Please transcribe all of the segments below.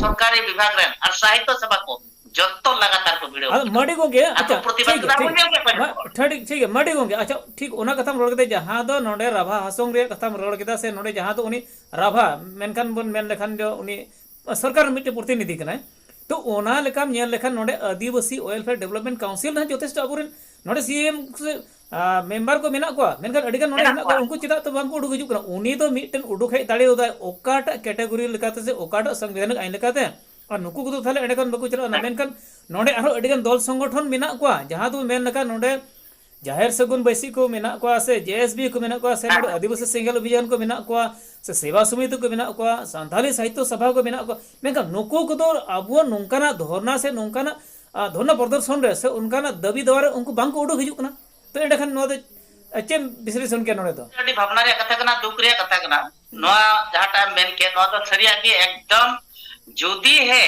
सरकारी विभाग रेन और साहित्य सभा को जत्तो लगातार को भिड़ो मडी गोंगे अच्छा प्रतिबाद ठीक ठीक है मडी गोंगे अच्छा ठीक ओना कथाम रोड के जहां दो नोडे राभा हासोंग रे कथाम रोड के से नोडे जहां दो उनी राभा मेनखान बन मेन लेखान जो उनी सरकार मिटे प्रतिनिधि कनाय तो ओना लेकाम नेल लेखान नोडे आदिवासी वेलफेयर डेवलपमेंट काउंसिल ना जोतेस्ट अबुरेन नोडे सीएम मेंबर को मेना को मेनखान अडिगान नोडे हेना को उनको चिदा तो बांको उडुक हिजुक कना उनी तो मिटन उडुक हे दाड़े उदा ओकाटा कैटेगरी लेकाते से ओकाटा संविधानिक आइन लेकाते और नुकु को थाले एडेकन बको चला मेनखान नोडे आरो अडिगान दल संगठन मेना को जहां तो मेन लेका नोडे जाहिर सगुन बैसी को मेना को से जेएसबी को मेना को से नोडे आदिवासी सेंगल अभियान को मेना को से सेवा समिति को मेना को सांथाली साहित्य सभा को मेना को मेनखान नुकु को तो अबो नोंकाना धरना से नोंकाना धरना प्रदर्शन रे से उनकाना दाबी द्वारा उनको बांको उडुक हिजुक कना तो एडेकन नो दे एचएम विश्लेषण के नोडे तो अडी भावना रे कथा कना दुख रे कथा कना नोआ जहाटा मेन के नोआ तो सरिया के एकदम जुदी है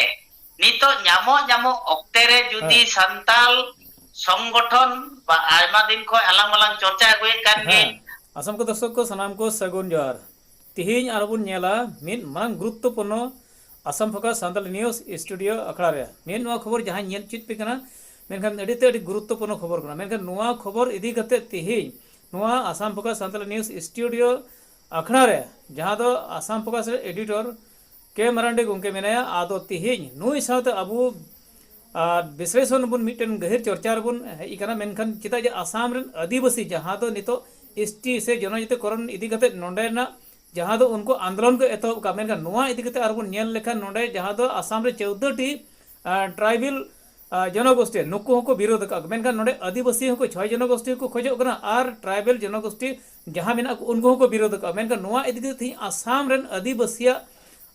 नितो ᱧᱟᱢᱚ ᱚᱠᱛᱮ रे जुदी संताल संगठन बा आयमा दिन को अलग अलग चर्चा अगुए कान गे असम को दर्शक को सनाम को सगुन जोहार तिहिन आरबुन नेला मिन मांग गुरुत्वपूर्ण Assam focus Santal news studio अखड़ा रे मिन नोआ खबर जहां नेल चित पे कना मेनखान अडिते अडि गुरुत्वपूर्ण खबर कना मेनखान नोआ खबर इदी कते तिहिन नोआ Assam focus Santal news studio अखड़ा रे जहां दो असम फोकस एडिटर के मरांडे गोंके मेनाया आदो तिहिन नुई साथे अबु विश्लेषण बुन मिटन गहिर चर्चा बुन इकना मेनखान चिता जे आसाम रन आदिवासी जहां दो नितो एसटी से जनजातिकरण इदी कते नोंडेना जहां दो उनको आंदोलन को एतो का मेनखान नोआ इदी कते आरबुन नेल लेखा नोंडे जहां दो आसाम रे 14 टी ट्राइबल जनगोष्ठी नुकु हको विरोध का मेनखान नोंडे आदिवासी हको 6 जनगोष्ठी को खोजो कना आर ट्राइबल जनगोष्ठी जहां मेना उनको हको विरोध का मेनखान नोआ इदी कते आसाम रन आदिवासिया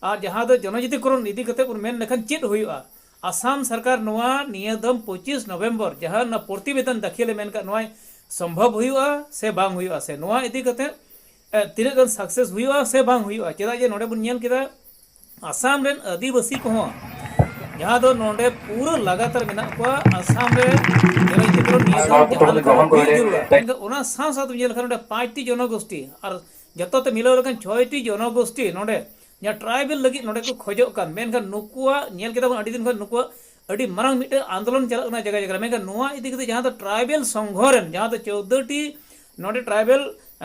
और जहां दो जनजातिकरण इदी कते मेन लेखन चेत हुआ आसाम सरकार नोआ नियदम 25 नवंबर जहां न प्रतिवेदन दाखिल मेन का नोआ संभव हुआ से बांग हुआ से नोआ इदी कते तिने गन सक्सेस हुआ से बांग हुआ चेदा जे नोडे बुन नेल किदा आसाम रेन आदिवासी को जहां दो नोडे पूरा लगातार मेना को आसाम रे जनजातिकरण नियदम ओना साथ साथ नेल खन 5 टी जनगोष्ठी और जतो ते मिलाव लकन 6 टी जनगोष्ठी नोडे या ट्राइबल लगी नोडे को खोजो कान मेनखान नुकुआ नेल केदा बन अडी दिन खन नुकुआ अडी मारंग मिटे आंदोलन चला जगह जगह मेनखान नोआ इदी कते जहां तो ट्राइबल संघरन जहां तो 14 टी नोडे ट्राइबल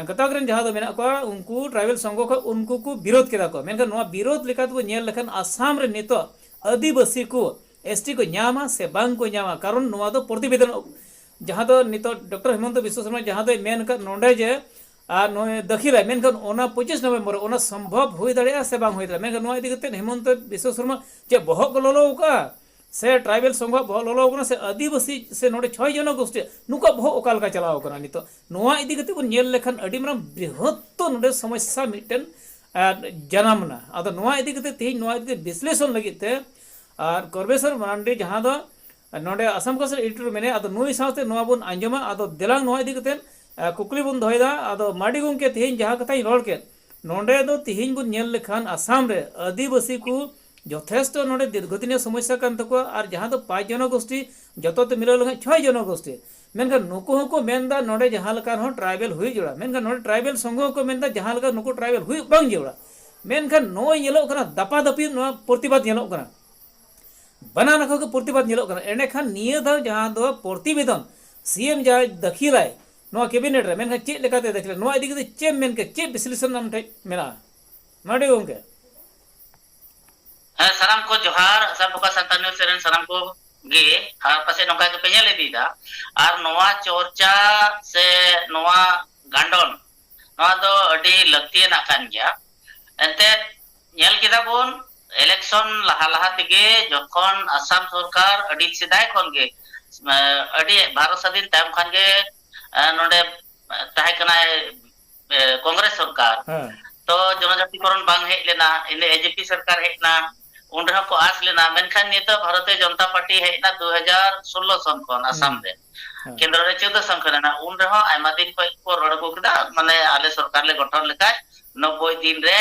गताकरन जहां तो मेना को उनको ट्राइबल संघ को उनको को विरोध केदा को मेनखान नोआ विरोध लेका तो नेल लेखन आसाम रे नितो आदिवासी को एसटी को न्यामा से बांग को न्यामा कारण नोआ तो प्रतिवेदन जहां तो नितो डॉक्टर हेमंत विश्व शर्मा जहां तो मेन का नोंडे जे दखिल है मेनखान 25 नवंबर ओना संभव हुई दाड़े से बांग हुई दाड़े मेनखान नोआ इदी कते हेमंत विश्व शर्मा जे बहक लोलो का से ट्राइबल संघ बहक लोलो कना से आदिवासी से नोडे 6 जनगोष्ठी नुका बहक ओकाल का चलाव कना नितो नोआ इदी कते बन नेल लेखन अडी मरा बृहत्त नोडे समस्या मिटन जनामना आदो नोआ इदी कते तेही नोआ इदी विश्लेषण लगी ते और करबेसर मरांडी जहां दो नोडे असम का एडिटर मेने आदो नुई साथे नोआ बन अंजमा आदो देलांग नोआ इदी कते कुकली बुन दोयदा आदो माडी गोंके तेहिन जहां कथाई रोड के नोंडे दो तेहिन बुन नेल लेखान आसाम रे आदिवासी को यथेष्ट नोंडे दीर्घदिनीय समस्या कान तको और जहां दो 5 जनगोष्ठी जतो ते मिलाव लगा 6 जनगोष्ठी मेनखान नुको हको मेनदा नोंडे जहां लका हो ट्राइबल हुई जोड़ा मेनखान नोंडे ट्राइबल संघ को मेनदा जहां लका नुको ट्राइबल हुई बांग जोड़ा मेनखान नो येलो कना दपा दपी नो प्रतिवाद येलो कना बना नखो के प्रतिवाद येलो कना एने खान निये दा जहां दो प्रतिवेदन सीएम जा दखिलाय नो कैबिनेट रे मेनखान चे लेकाते दखिला नो इदी कते चे मेन के चे विश्लेषण नाम थे मेरा माडे गोंके सलाम को जोहार असम फोकस सांताल न्यूज सेरन सलाम को गे हार पासे नोका के पेña ले दीदा और नोआ चर्चा से नोआ गांडन नोआ दो अडी लक्ति ना कान गया एंते नेल किदा बोन इलेक्शन लहा लहा तिगे जखन असम सरकार अडी सिदाय खन गे अडी भारत स्वाधीन टाइम खान गे नोडे ताहे कना कांग्रेस सरकार तो जनजातिकरण बांग हेज लेना इने एजेपी सरकार हेजना उनरे को आस लेना मेनखान नितो भारतीय जनता पार्टी हेजना 2016 सन कोन असम रे केंद्र रे 14 सन खना उनरे हो आयमा दिन को रोड को कदा माने आले सरकार ले गठन लेका 90 दिन रे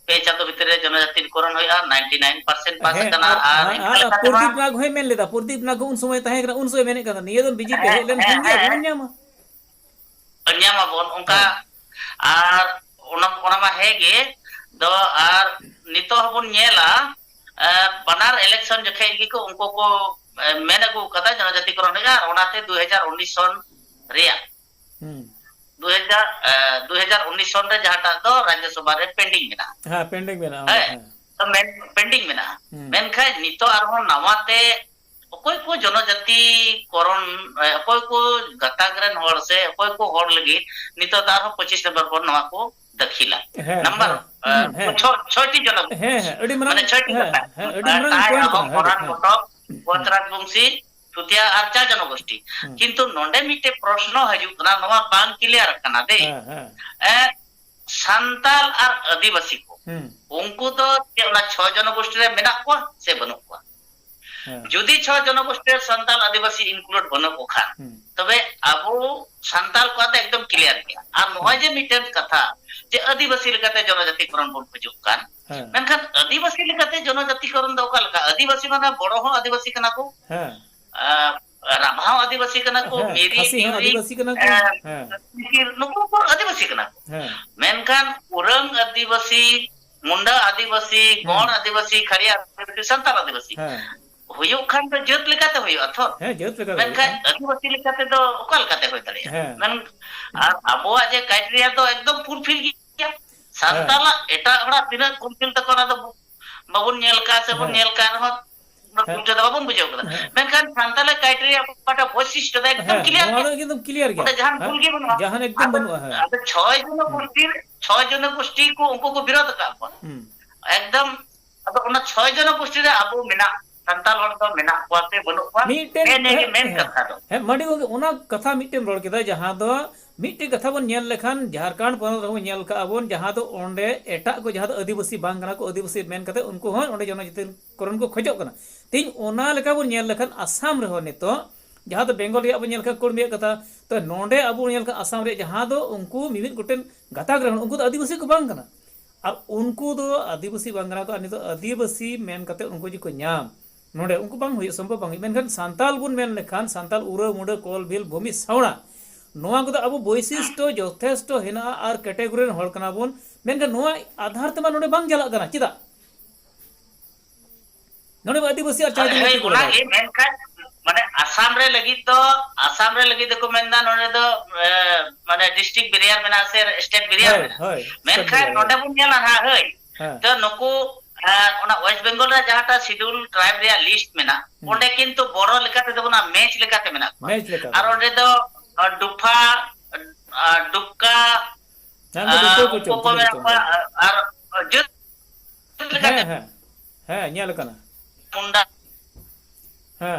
पे चातो भितरे जनजातिकरण होया 99% पास कना और प्रदीप नाग होय मेन लेदा प्रदीप नाग उन समय ताहे उन समय मेने कदा नियदन बीजेपी हेलन खंगे अन्यामा बोन उनका और ओना मा हेगे दो और नितो हबन नेला banar election jokhe gi ko unko ko men agu kata जनजाति करण ᱨᱮᱜᱟ ᱚᱱᱟᱛᱮ 2019 सन ᱨᱮᱭᱟ 2019 सन रे जहाटा दो राज्य सभा रे पेंडिंग मेना हां पेंडिंग मेना तो पेंडिंग मेना मेनखा नितो आरो नवाते अकोय को जनजाति करण अकोय को गताग्रन होर से अकोय को होर लगी नितो तार 25 नंबर पर नवा को दखिला नंबर 6टी जन अडी मना माने 6टी अडी मना पॉइंट बंशी तुतिया आरचा जनगोष्ठी किंतु नोंडे मिटे प्रश्न हजू कना नवा बांग क्लियर कना दे संताल और आदिवासी को उनको तो ना 6 जनगोष्ठी रे मेना को से बनु को जुदी 6 जनगोष्ठी संताल आदिवासी इंक्लूड बनु को खान तबे अबो संताल को एकदम क्लियर किया और नोय जे मिटे कथा जे आदिवासी लेकाते जनजातिकरण बन हजू कान मेनखान आदिवासी लेकाते जनजातिकरण दो का आदिवासी माने बड़ो हो आदिवासी कना को राभाव आदिवासी कना को मेरी आदिवासी कना को नुको को आदिवासी कना मेनखान उरंग आदिवासी मुंडा आदिवासी गौण आदिवासी खरिया आदिवासी संताल आदिवासी हुयो खान तो जत लेकाते हुयो अथो जत लेकाते मेनखान आदिवासी लेकाते तो ओकल काते होय तले मेन और अबो जे क्राइटेरिया तो एकदम फुलफिल गया संताला एटा हड़ा तिना फुलफिल तक ना तो बाबुन नेल का से बन नेल का हो बुझे तो बाबुन बुझे ओकरा मेनखान संताला क्राइटेरिया पाटा वैशिष्ट एकदम क्लियर एकदम क्लियर गया जहां फुल के बनवा जहां एकदम बनवा है अब 6 जन गोष्ठी को उनको को विरोध का एकदम अब उना 6 जन गोष्ठी रे अबो मेना संताल हड़ तो मेना कोते बनु को मेन कथा दो है मडी उना कथा मिटेम रोड केदा जहां दो मिटे कथा बन नेल लेखान झारखंड पनत रहो नेल का अबन जहां दो ओंडे एटा को जहां दो आदिवासी बांग कना को आदिवासी मेन कते उनको हो ओंडे जनजाति करण को खोजो कना तीन ओना लेका बन नेल लेखान आसाम रे हो नितो जहां दो बेंगल रे अब नेल का कुर्मिया कथा तो नोंडे अब नेल का आसाम रे जहां दो उनको मिमित गुटेन गता ग्रहण उनको तो आदिवासी को बांग कना और उनको दो आदिवासी बांग कना को अनि तो आदिवासी मेन कते उनको जी को न्याम नोंडे उनको बांग हुई संभव बांग मेनखान संताल बुन मेन लेखान संताल उरा मुडा कोल बिल भूमि सावणा नोआ को अब वैशिष्ट यथेष्ट हेना और कैटेगरी हड़ कना बुन मेनखान नोआ आधार तमा नोंडे बांग जला कना चिदा नोंडे आदिवासी और चार्ज नहीं उना ए मेनखान माने आसाम रे लगी देखो मेनदा नोंडे दो माने डिस्ट्रिक्ट बेरियर मेना से स्टेट बेरियर मेनखान नोंडे बुन नेला हा हय तो नको ओना वेस्ट बंगाल रे जहाटा शेड्यूल ट्राइब रे लिस्ट मेना ओंडे किंतु बोरो लेकाते देबना मैच लेकाते मेना और ओंडे दो डुफा डुक्का और जो है नेल कना मुंडा है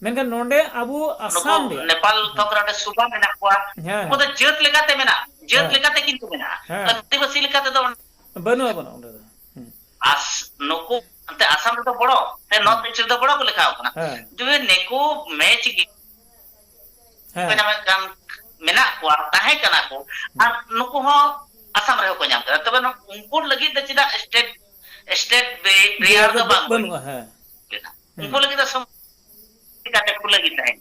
मेनखान नोंडे अबु आसाम रे नेपाल थोकराटे सुबा मेना को को तो जत लेकाते मेना जत लेकाते किंतु मेना आदिवासी लेकाते तो बनो ओंडे आस नको अंते आसाम रे तो बड़ो ते नॉर्थ ईस्ट रे तो बड़ो को लिखाओ कना जो नेको मैच की कना काम मेना को ताहे कना को और नको हो आसाम रे को नाम कर तबे उनको लगी त चिदा स्टेट बेरियर तो बनो है उनको लगी तो काटे को लगी ताहे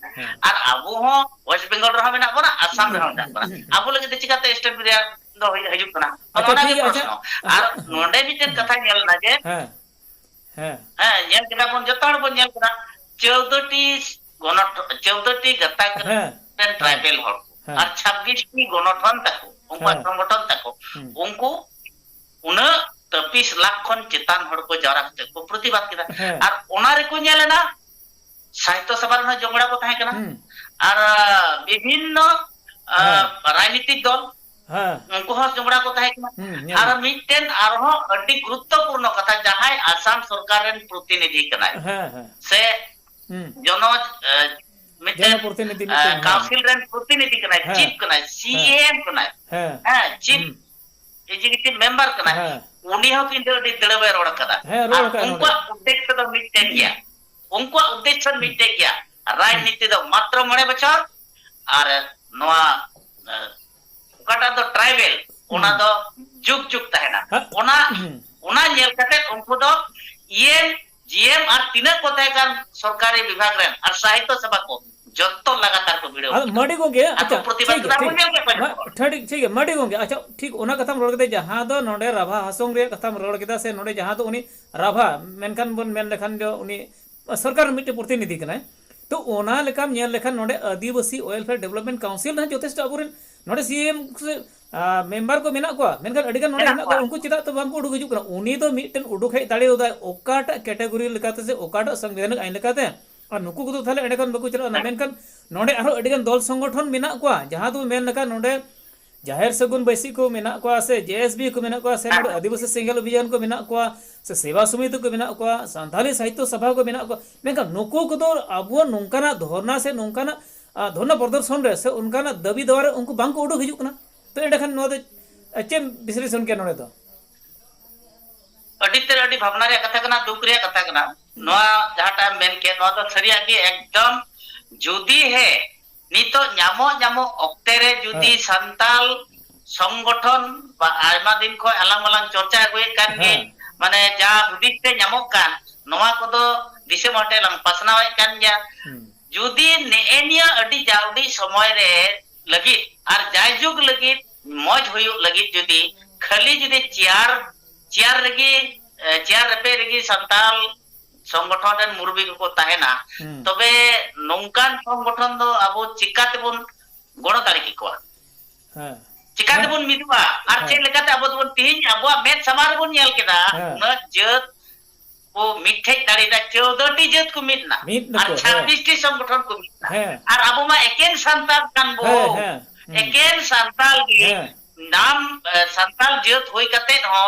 और अबो हो वेस्ट बंगाल रे मेना बना आसाम रे मेना बना अबो लगी त चिकाते स्टेट बेरियर दो हजू कना ओना के प्रश्न और नोंडे मिटेन कथा नेल ना जे नेल केना बन जतण बन नेल कना 14टी गता करन ट्राइबल हड़ और 26टी गणठन तको उनको संगठन तको उनको 29 लाख खन चेतान हड़ को जारा को प्रतिवाद किदा और ओना रे को नेलना साहित्य सभा रे जंगड़ा को थाहे कना और विभिन्न राजनीतिक दल उनको हो जंगड़ा को थाहे कना और मिटेन आरो अति गुरुत्वपूर्ण कथा जहां आसाम सरकार रे प्रतिनिधि कना से जनो मिटेन प्रतिनिधि काउंसिल रे प्रतिनिधि कना चीफ कना सीएम कना चीफ एग्जीक्यूटिव मेंबर कना उनी हो किंतु दिलबे रोड कदा उनको उद्देश्य तो मिटेन गया उनको उद्देश्य मिटे गया राजनीति दो मात्र 9 बछर और नवा ओकाटा दो ट्राइबल ओना दो जुग जुग तहना ओना नेल कते उनको दो ये जीएम और तीन को तय कर सरकारी विभाग रे और साहित्य सभा को joto लगातार को भिड़ो माडी गोंगे अच्छा प्रतिबाद ठीक करा है बोल के ठीक ठीक है माडी गोंगे अच्छा ठीक ओना कथाम रोड केदे जहां दो नोडे राभा हासोंग रे कथाम रोड केदा से नोडे जहां दो उनी राभा मेनखान बोन मेन लेखान जो उनी सरकार मिटे प्रतिनिधि कनाय तो ओना लेकाम नेल लेखान नोडे आदिवासी वेलफेयर डेवलपमेंट काउंसिल ना जोतेस्ट अबुरेन नोडे सीएम मेंबर को मेना को मेनखान अडिगान नोडे हेना को उनको चिदा तो बांको उडुक हिजुक कना उनी तो मिटन उडुक हेज दाड़े उदा ओकाटा कैटेगरी लेकाते से ओकाटा संविधान आइन लेकाते और नुकु को थाले एडेकान बको चला ना मेनखान नोडे आरो अडिगान दल संगठन मेना को जहां दो मेन लेका नोडे जाहिर सगुन बैसी को मेना को से जेएसबी को मेना को से नोडे आदिवासी सेंगल अभियान को मेना को से सेवा समिति को मेना को सांथाली साहित्य सभा को मेना को मेनखान नुकु को तो अबो नोंकाना धरना से नोंकाना धरना प्रदर्शन रे से उनकाना दाबी द्वारा उनको बांको उडुक हिजुक कना तो एडेखान नो दो चेम विश्लेषण के नोडे तो अडितर अडी भावना रे कथा कना दुख रे कथा कना नोआ जहाटा मेन के नोआ तो सरिया के एकदम जुदी है नितो ᱧᱟᱢᱚ ᱚᱠᱛᱮ रे जुदी संताल संगठन बा आयमा दिन खो आलांग आलांग चर्चा अगुए कान गे माने जा हुदिस ते ᱧᱟᱢᱚᱜ कान नोआ कोदो दिसम हटे लंग पासनावे कान गया जुदी नेएनिया अडी जाउडी समय रे लगी आर जायजुग लगी मौज हुयु लगी जुदी खाली जुदी चियार रेगी चियार रेपे रेगी संताल संगठन रन मुरबी को ताहेना तबे नोंकान संगठन दो अबो चिकाते बोन गणो दाड़ी की को चिकाते बोन मिदुआ आर चे लेकाते अबो बोन तिहिन अबो मेद समार बोन नेल केदा न जत को मिठे दाड़ी दा 14 टी जत को मिदना आर 26 टी संगठन को मिदना आर अबो मा एकेन संताल कान बो एकेन संताल गे नाम संताल जत होई कते हो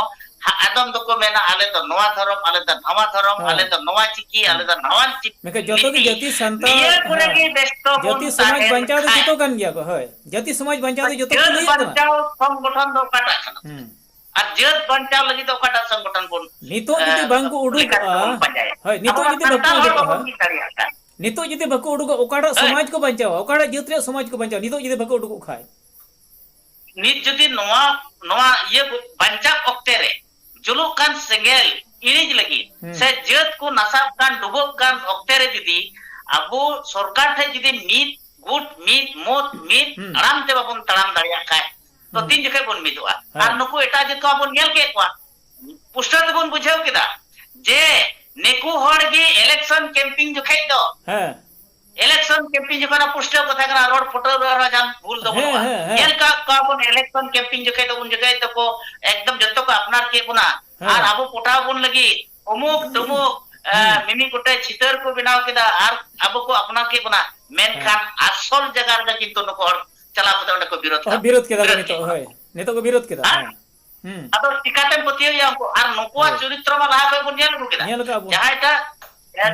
आदम दो को मेना आले तो नवा धर्म आले तो नवा धर्म आले तो नवा चिकी आले तो नवा चिकी मेके जतो की जति संताल जति समाज बंचाव दो जतो कान गया को होय जति समाज बंचाव दो जतो को नहीं बंचाव संगठन दो काटा और जत बंचाव लगी तो काटा संगठन बोन नितो जति बांको उडुक होय नितो जति बको उडुक नितो जति बको उडुक ओकाटा समाज को बंचाव ओकाटा जत रे समाज को बंचाव नितो जति बको उडुक खाय नित जति नवा ये बंचा ऑक्टे रे जुलुक कान सेंगेल इरिज लगी से जत को नसाब कान डुबोक कान ऑक्टे रे जुदी अबो सरकार थे जुदी मीत गुट मीत मोत मीत आराम ते बाबन तड़ाम दाड़िया खाय तो तीन जखे बोन मिदुआ आर नुको एटा जत को बोन नेल के को पुस्टर ते बोन बुझाव केदा जे नेकु हड़ गे इलेक्शन कैंपिंग जखे दो इलेक्शन कैंपिंग जखना पुस्टर कथा कना रोड फोटो रा जान भूल दो नेल का बोन इलेक्शन कैंपिंग जखे दो उन जगह तो को एकदम जत्तो को अपनार के बुना आर आबो पोटा बोन लगी अमुक तुमुक मिमी कोटे चितर को बनाव केदा आर आबो को अपना के बुना मेन खान असल जगह रे किंतु नको हर चला को को विरोध केदा नितो होय नितो को विरोध केदा अदो टिकाते पतियो या को आर नको चरित्र मा लाहा को नेल को केदा जहाटा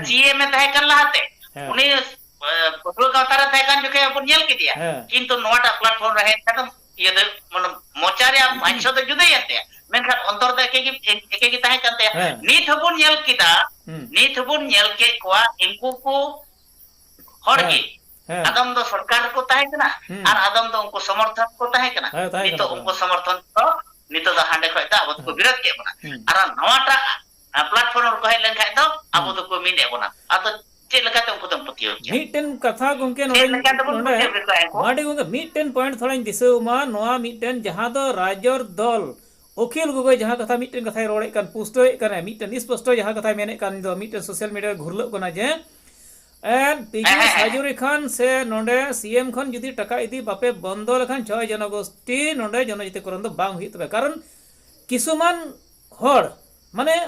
सीए में तहे कर लाते उनी पटुल गावतारा तहे कान जके अपन नेल के दिया किंतु नोटा प्लेटफॉर्म रहे एकदम ये मन मोचारे मानसो तो जुदे याते मेनखान अंतर द एके तहे कानते नीत हबुन नेल किदा नीत हबुन नेल के कोआ इनको को हड़गी आदम दो सरकार को तहे कना और आदम दो उनको समर्थन को तहे कना नितो उनको समर्थन तो नितो द हांडे खयता अब को विरोध के बना और नवाटा प्लेटफॉर्म को हे लेन खाय दो अब तो को मिने बना अतो मीटेन कथा गोंके नोडे माडी गोंके मीटेन पॉइंट थोड़ा दिसुमा नोआ मीटेन जहां दो राजर दल ओखिल गोगोय जहां कथा मीटेन कथा रोड़े कान पुष्टोय काने मीटेन स्पष्ट जहां कथा मेने कान दो मीटेन सोशल मीडिया घुरलो कना जे एन पीजी साजुरी खान से नोडे सीएम खान जुदी टका इदी बापे बंदो लखान 6 जनगोष्ठी नोडे जनजिते करन दो बांग हुई तबे कारण किसुमान होड़ माने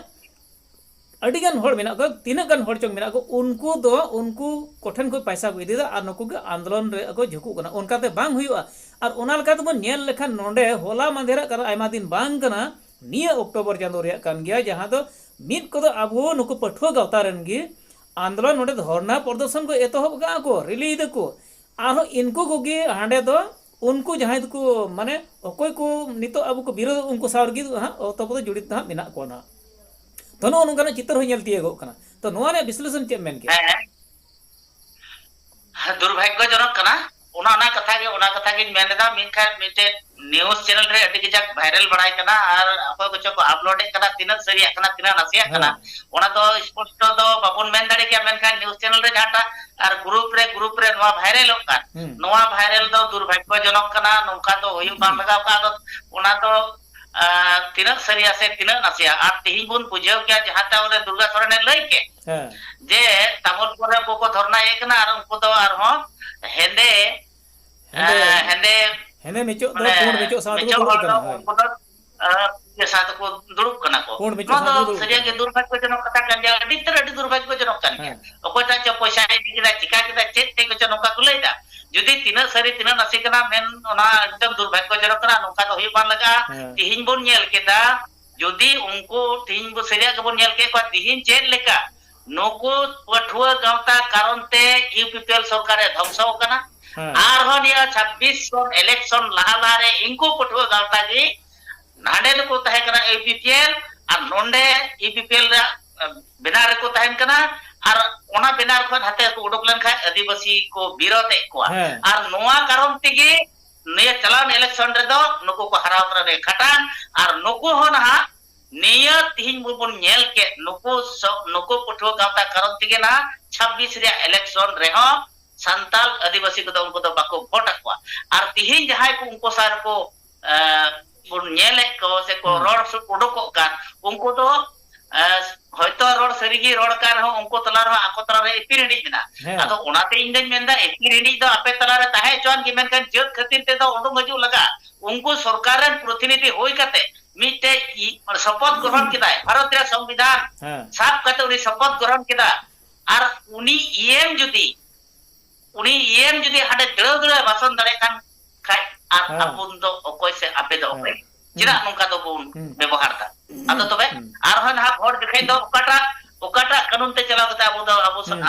अडिगान होड़ मेना को तीना गान होड़ चंग मेना को उनको कोठन को पैसा को इदीदा और नुकु के आंदोलन रे को झुकु कना उनकाते बांग हुयुआ और ओना लका तो नेल लेखान नोंडे होला मांदेरा कर आयमा दिन बांग कना निया अक्टोबर चांदो रे कान गया जहां दो मिद को अबो नुकु पठुआ गावतारन गी आंदोलन नोंडे धरना प्रदर्शन को एतोहब गा को रिली दको आरो इनको कोगी हांडे दो उनको जहां को माने अकोय को नितो अब को विरोध उनको सारगी हां तब तो जुड़ित हा मेना कोना तो नो नुगना चित्र होय नेलती एगो कना तो नोआ ने विश्लेषण चे मेन के दुर्भाग्यजनक कना ona katha ge meneda minkan mite news channel re adi kijak viral barai kana ar akoy kocho ko upload kana tinak seriya kana tinak nasia kana ona do sposto do babon men dare ke menkan news channel re jata ar group re noa viral kan noa viral do durbhagyo jonok kana nongka do hoyu bang laga ka do ona do tinak seriya se tinak nasia ar tihin bun pujau kya jahata ore Durga Soren ne lay ke je tamul pore ko dhorna ekna ar unko do ar ho hende hende mechok do pon mechok sa do duluk kana ya satu ko duluk kana ko pon mechok sa do seriya ke durbhagyo jonok kata kan ja adi durbhagyo jonok kan okoi ta cho poisa dikira chika kita chet te ko jonok ka kulai da judi tina sari tina nasi kana men ona ekdam durbhagyo jonok kana nongka do hoyu ban laga tihin bon nyel keda judi unko tihin bo seriya ke bon nyel ke ko tihin chet leka nuku pathua gawta karon te UPPL sarkare dhomso kana arhon ya 26 son election laha re inku pathua gawta gi nade ko tahe kana UPPL ar nonde UPPL ra benar ko tahen kana ar ona benar khon hate ko udok len kha adivasi ko birote ko ar noa karon tege ne chalan election re do nuku ko haraw re khatan ar nuku hon ha niya tihin bubun nyel ke nuku pathua gawta karon tege na 26 re election re ho santal adivasi ko do unko do bako vote ko ar tihin jahai ko unko sar ko bun nyelek ko se ko ror su udoko kan unko do hoyto ror serigi ror kan ho unko talar ho ako talar epiridi bina ado onate inden menda epiridi do ape talar tahe chon ki men kan jot khatir te do odu maju laga unko sarkaren protiniti hoi kate mite শপথ গ্রহণ কিদা ভারতীয় সংবিধান সাফ কতে উনি শপথ গ্রহণ কিদা আর উনি ইএম যদি হাতে দড় ভাষণ দাঁড়ে কান খাই আর আপন তো অকয় সে আপে তো অকয় চিরা নংকা তো বন ব্যবহার তা আতো তবে আর হন হা ভোট দেখাই তো ওকাটা কানুন তে চালাও কতে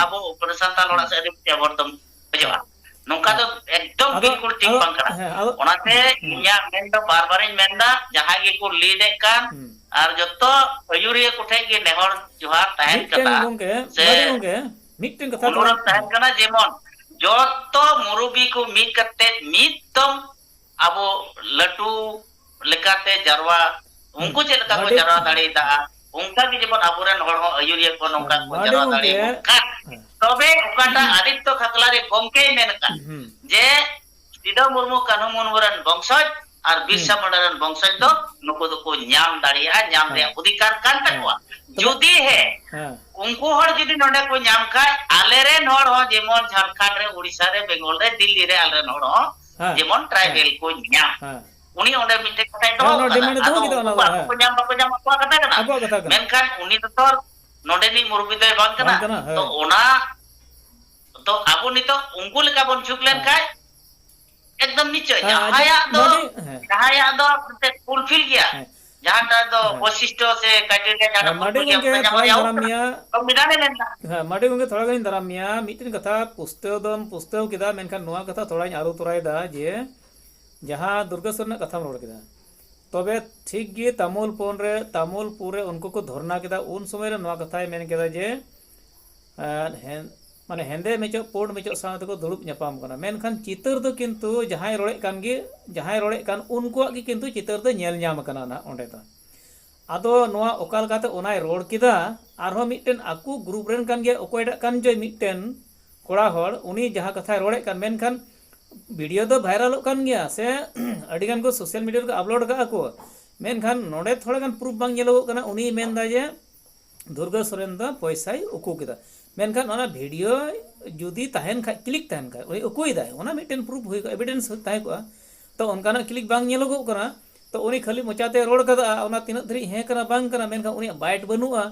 আবো প্রশাসন লড়া সে রিপোর্ট বর্তম বুঝবা nongka do ekdom bilkul ting bang kana onate inya mendo barbarin menda jaha ge ko lead kan ar jotto ayuriya kothe ge nehor johar tahen kata se mitten katha ko tahen kana jemon jotto murubi ko mit kate mitom abo latu lekate jarwa unku che leka ko jarwa dare da unka ge jemon aburen hor ho ayuriya ko nongka ko jarwa dare ka তবে ওকাটা আদিত্য খাকলারে গমকে মেনকা যে সিধা মুর্মু কানু মুনবরন বংশজ আর বিরসা মুন্ডারন বংশজ তো নুকু দো ᱧᱟᱢ দাঁড়িয়া ᱧাম রে অধিকার কান তাকওয়া যদি হে উনকু হড় যদি নডে কো ᱧাম খায় আলেরে নড় হ যেমন ঝাড়খণ্ড রে ওড়িশা রে বেঙ্গল রে দিল্লি রে আলেরে নড় হ যেমন ট্রাইবেল কো ᱧাম উনি ওন্ডে মিটে কথাই তো কো ᱧাম কো কথা কানা মেনখান উনি তো তোর नोडे नि मुरबिदय बांग कना तो ओना तो आबो नितो उंगु लेका बन झुक लेन खाय एकदम नीचे जहाया दो फुलफिल गया जहां दो वैशिष्ट से क्राइटेरिया जाना संविधान ने लेना माडे गंगे थोड़ा गनी दरामिया मिटिन कथा पुस्तव किदा मेनखान नोआ कथा थोड़ा आरो तोरायदा जे जहां दुर्गेश्वर ने कथा रोड किदा तबे ठीक गे तामुलपुर रे उनको को धरना केदा उन समय रे नवा कथाय मेन केदा जे माने हेंदे मेचो पोड मेचो साथ को दुड़ुब ᱧᱟᱯᱟᱢ कना मेनखान चितर दो किंतु जहाय रोड़े कान उनको की किंतु चितर दो नेल ᱧᱟᱢ कना ना ओंडे ता आदो नवा ओकाल काते ओनाय रोड किदा आरो मिटन आकु ग्रुप रेन कान गे ओकोयडा कान जय मिटन कोड़ा हड़ उनी जहां कथाय रोड़े कान मेनखान वीडियो तो वायरल कान गया से अडिगान को सोशल मीडिया को अपलोड का को मेनखान नोडे थोड़ा गान प्रूफ बांग येलो कना उनी मेनदा जे दुर्गा सोरेन दा पैसाई उकु किदा मेनखान ओना वीडियो जुदी ताहेन खा क्लिक ताहेन खा ओई उकुई दा ओना मिटन प्रूफ होई को एविडेंस ताहे को तो उनकाना क्लिक बांग येलो को कना तो उनी खाली मोचाते रोड कदा ओना तिना धरी हे कना बांग कना मेनखान उनी बाइट बनुआ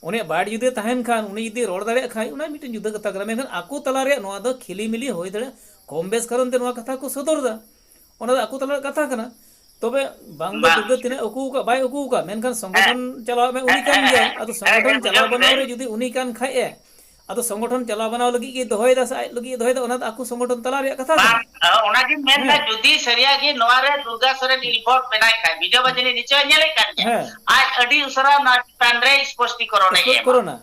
उनी बाइट जुदी ताहेन खान उनी जुदी रोड दाड़े खाई ओना मिटन जुदा कथा करा मेनखान आकु तला रे नोआ दो खिलिमिली होई दड़े कम बेस कारण ते नोआ कथा को सदर दा ओना आकु तला कथा कना तबे बांग दो दुर्गा तिने उकु का बाय उकु का मेनखान संगठन चलाव में उनी कान गया अतो संगठन चलाव बनाव रे जुदी उनी कान खाए अतो संगठन चलाव बनाव लगी के दोहय दा साइ लगी दोहय दा ओना आकु संगठन तला रे कथा ओना की मेन का जुदी सरिया की नोआ रे दुर्गा सोरेन इन्फॉर्म बनाय खाय वीडियो बजनी नीचे नेले कान आज अडी उसरा ना तांद्रे स्पष्टीकरण एम कोरोना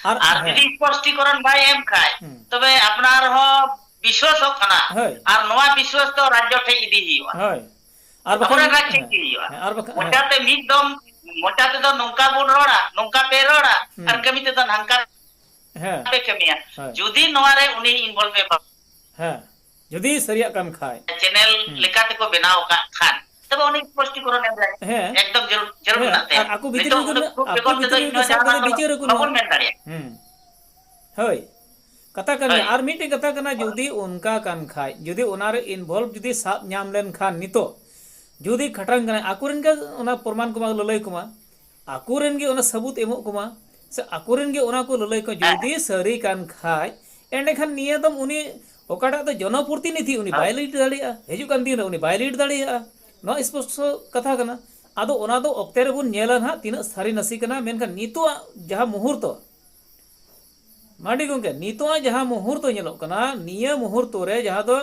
আর যদি স্পষ্টীকরণ ভাই এম খায় তবে আপনার হ विश्वासों खाना ᱦᱳᱭ और नवा विश्वास तो राज्य ठे इदी हुआ ᱦᱳᱭ ᱟᱨ अपने ᱵᱟᱠᱷᱟᱱ राज्य इदी हुआ ᱟᱨ ᱵᱟᱠᱷᱟन मोटाते मिदम मोटाते तो नौका बुन रोड़ा नौका पे रोड़ा और कमी ते तो हंका ᱦᱮᱸ पे कमिया ᱦᱳᱭ जुदी नवा रे उनी इन्वॉल्व पे ᱦᱮᱸ ᱡᱩᱫᱤ ᱥᱟᱹᱨᱤᱭᱟᱜ ᱠᱟᱱ ᱠᱷᱟᱡ चैनल लेकाते को बनाओ का खान तब उनी स्पष्टीकरण एम जाए ᱦᱮᱸ एकदम जरूर जरूर ᱦᱮᱸ बनाते ᱟᱨ ᱟᱠᱚ ᱵᱷᱤᱛᱨᱤ नितो ᱨᱮᱜᱮ खूब ᱟᱠᱚ बेगोर ते ᱵᱷᱤᱛᱨᱤ ᱤᱧ ᱨᱮᱜᱮ ᱥᱟᱵ जहां ᱠᱟᱛᱮ ᱵᱤᱪᱟᱹᱨ ᱟᱠᱚ बाबन मेन दाड़िया ᱦᱳᱭ ᱠᱟᱛᱷᱟ ᱠᱟᱱ ᱜᱮᱭᱟ ᱦᱳᱭ ᱟᱨ ᱢᱤᱫᱴᱮᱱ ᱠᱟᱛᱷᱟ ᱠᱟᱱᱟ ᱡᱩᱫᱤ ᱚᱱᱠᱟ ᱠᱟᱱ ᱠᱷᱟᱡ ᱡᱩᱫᱤ ᱚᱱᱟᱨᱮ ᱤᱱᱵᱚᱞᱵ ᱡᱩᱫᱤ ᱥᱟᱵ ᱧᱟᱢ ᱞᱮᱱᱠᱷᱟᱱ ᱱᱤᱛᱚᱜ ᱡᱩᱫि ᱠᱷᱟᱴᱟᱝ ᱠᱟᱱᱟ ᱟᱠᱚᱨᱮᱱ ᱜᱮ ᱚᱱᱟ ᱯᱨᱚᱢᱟᱱ ᱠᱚᱢᱟ ᱞᱟᱹᱞᱟᱹᱭ ᱠᱚᱢᱟ ᱟᱠᱚᱨᱮᱱ ᱜᱮ ᱚᱱᱟ ᱥᱟᱵᱩᱛ ᱮᱢᱚᱜ ᱠᱚᱢᱟ ᱥᱮ ᱟᱠᱚᱨᱮᱱ ᱜᱮ ᱚᱱᱟ ᱠᱚ ᱞᱟᱹᱞᱟᱹᱭ ᱠᱚ ᱡᱩᱫᱤ ᱥᱟᱹᱨᱤ ᱠᱟᱱ ᱠᱷᱟᱡ ᱮᱸᱰᱮᱠᱷᱟᱱ ᱱᱤᱭᱟᱹ ᱫᱚ ᱩᱱᱤ ᱚᱠᱟᱴᱟᱜ ᱫᱚ ᱡᱚᱱᱚᱯᱨᱚᱛᱤᱱᱤᱫᱷᱤ ᱩᱱᱤ ᱵᱟᱭ ᱞᱤᱰ ᱫᱟᱲᱮᱭᱟᱜᱼᱟ ᱦᱤᱡᱩᱜ ᱠᱟᱱ ᱫᱤᱱ ᱨᱮ ᱩᱱᱤ ᱵᱟᱭ ᱞᱤᱰ ᱫᱟᱲᱮᱭᱟᱜᱼᱟ ᱱᱚᱣᱟ ᱥᱯᱚᱥᱴᱚ ᱠᱟᱛᱷᱟ ᱠᱟᱱᱟ ᱟᱫᱚ ᱚᱱᱟ ᱫᱚ ᱚᱠᱛᱮ ᱨᱮᱵᱚᱱ ᱧᱮᱞᱟ ᱱᱟᱦᱟᱜ ᱛᱤᱱᱟᱹᱜ ᱥᱟᱹᱨᱤ ᱱᱟᱥᱤ ᱠᱟᱱᱟ ᱢᱮᱱᱠᱷᱟन ᱱᱤᱛᱚᱜ ᱡᱟᱦᱟᱸ ᱢᱩᱦᱩᱨᱛᱚ मांडी गोंके नितों जहां मुहूर्त ñeloग कना निया मुहूर्त रे जहां दो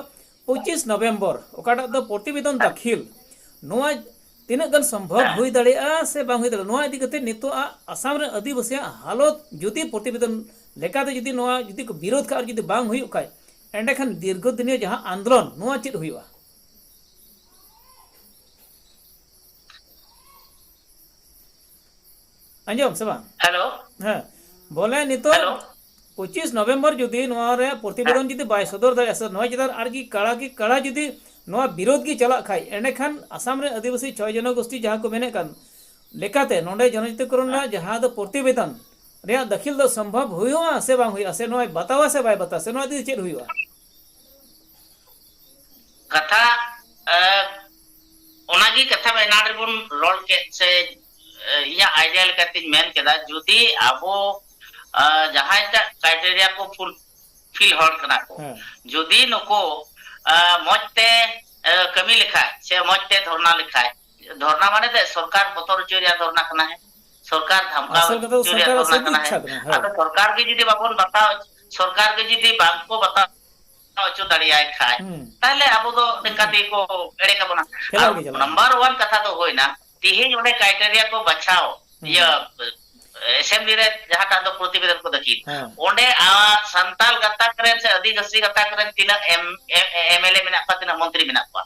25 नवंबर ओकाटा दो प्रतिवेदन दाखिल नोआ तीनक गन संभव हुई दाड़ेया से बांग हुई दाड़े नोआ इदी कते नितो आसाम रे आदिवासी हालत जुदी प्रतिवेदन लेकाते जुदी नोआ जुदी को विरोध का जुदी बांग हुई उकाय एंडे खान दीर्घ दिन जहां आंदोलन नोआ चित हुईवा अंजम से बांग हेलो हां बोले नितो हेलो 25 नवंबर जुदी नोआ रे प्रतिवेदन जुदी बाय सदर दाड़े से नोआ चितार आर की कड़ा जुदी नोआ विरोध की चला खाय एंडे खान आसाम रे आदिवासी 6 जनगोष्ठी जहां को मेने कान लेकाते नोंडे जनजातिकरण ना जहां दो प्रतिवेदन रे दाखिल दो संभव हुईवा से बांग हुईवा से नोआ बतावा से बाय बता से नोआ दी चेत हुईवा कथा ओनागी कथा में नाडर बुन रोल के से या आइडिया लेकाते मेन केदा जुदी आबो जहां क्राइटेरिया को फुलफिल हर कना को जुदी नको मजते कमी लिखा से मजते धरना लिखा धरना माने दे सरकार बतर चोरिया धरना कना है सरकार धमका चोरिया धरना कना है अब सरकार के जुदी बाबन बताओ सरकार के जुदी बांग को बताओ अचो दाड़िया खाय ताले आबो दो देखाती को एड़े का बना नंबर 1 कथा तो होइना तिहिन ओने क्राइटेरिया को बचाओ ये असेंबली रे जहाटा दो प्रतिवेदन को दखी ओंडे संताल गत्ता करेन से आदिवासी गत्ता करेन तिना एमएलए मेना पा तिना मंत्री मेना पा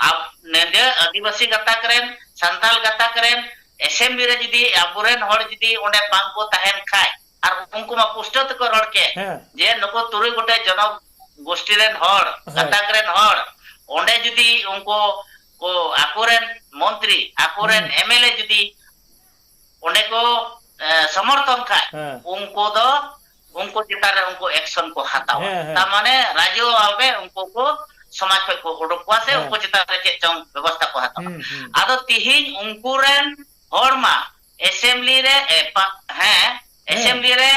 अब नेदे आदिवासी गत्ता करेन संताल गत्ता करेन असेंबली रे जदी अबुरेन हर जदी ओंडे बांग को तहन खाय और उनको मा पुष्टत को रड़ के जे नको तुरुई गोटे जन गोष्ठी रेन हर गत्ता करेन हर ओंडे जदी उनको को आकोरेन मंत्री आकोरेन एमएलए जदी ओंडे को समर्थन खाय उनको दो उनको चितारे उनको एक्शन को हटाओ ता माने राज्य आवे उनको को समाज पे को उडुकवा से उनको चितारे के चंग व्यवस्था को हटाओ आदो तिहिन उनको रेन हरमा असेंबली रे हैं असेंबली रे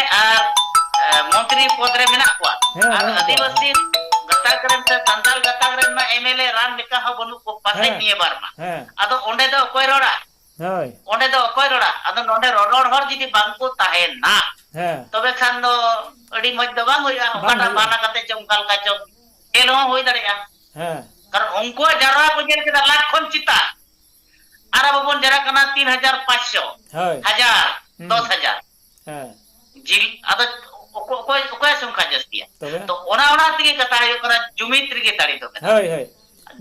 मंत्री पद रे मेना को और आदिवासी गता करन से संताल गता करन में एमएलए राम लिखा हो बनु को पासे निये बार मा आदो ओंडे दो कोई रोड़ा हाय ओंडे दो कोई रोड़ा आदो नोंडे रोड हर जदी बांको ताहे ना तबे खान दो अडी मज दो बांग होया बाना बाना कते चमकाल का चम एलो होई दाड़िया कारण उनको जरा को जेर के लाख खन चिता आरा बबन जरा कना 3500 हजार 10000 जिल आदो कोई संख्या जस्तिया तो ओना तिगे कथा हो करा जुमित रे ताड़ी तो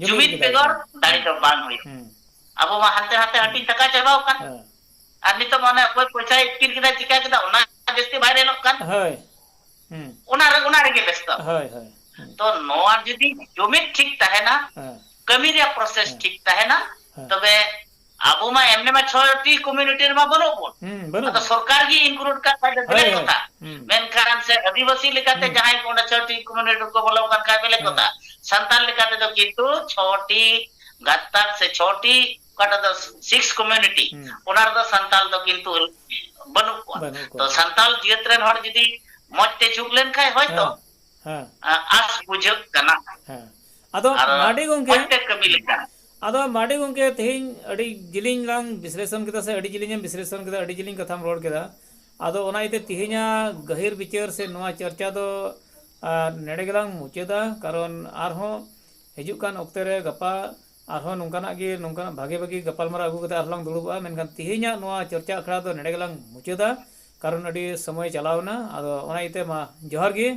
जुमित बेगर दाड़ी तो बांग होई अब मा हाते हाते हटी टका चबाव kan আর নিতো মানে কই পয়সা কিন কিনা চিকা কিনা ওনা জস্তি বাইরে লোক kan ওনা রে ব্যস্ত তো নোয়া যদি জমি ঠিক তাহে না কমিরিয়া প্রসেস ঠিক তাহে না তবে আবু মা এমনে মা 6টি কমিউনিটির মা বলবো তো সরকার কি ইনক্লুড কা ফায়দা দিলে কথা মেনখান সে আদিবাসী লেখাতে যাহাই কোন 6টি কমিউনিটি को বলবো কান কা বেলে কথা সন্তান লেখাতে তো কিন্তু 6টি गत्ताक से छोटी कटा दो 6 कम्युनिटी ओनार दो संताल दो किंतु बनु तो संताल जियत्रेन हर जदी मजते चुकलेन खाय होय तो आस बुझक कना आदो माडी गोंके मजते कमी लेका आदो माडी गोंके तेहिन अडी जिलिंग लांग विश्लेषण केदा से अडी जिलिंग विश्लेषण केदा अडी जिलिंग कथाम रोड केदा आदो ओना इते तिहिना गहिर विचार से नोआ चर्चा दो नेडे गेलांग मुचेदा कारण आरहो हिजुक कान ओक्ते रे गपा आरहों नोंकाना गे नोंकाना भागे भागे गपालमारा अगू कते आरलांग दुड़ुबा मेनखान तिहिना नोआ चर्चा अखड़ा दो नेडे गेलांग मुचेदा कारण अडी समय चलावना आदो ओना इते मा जोहार गे।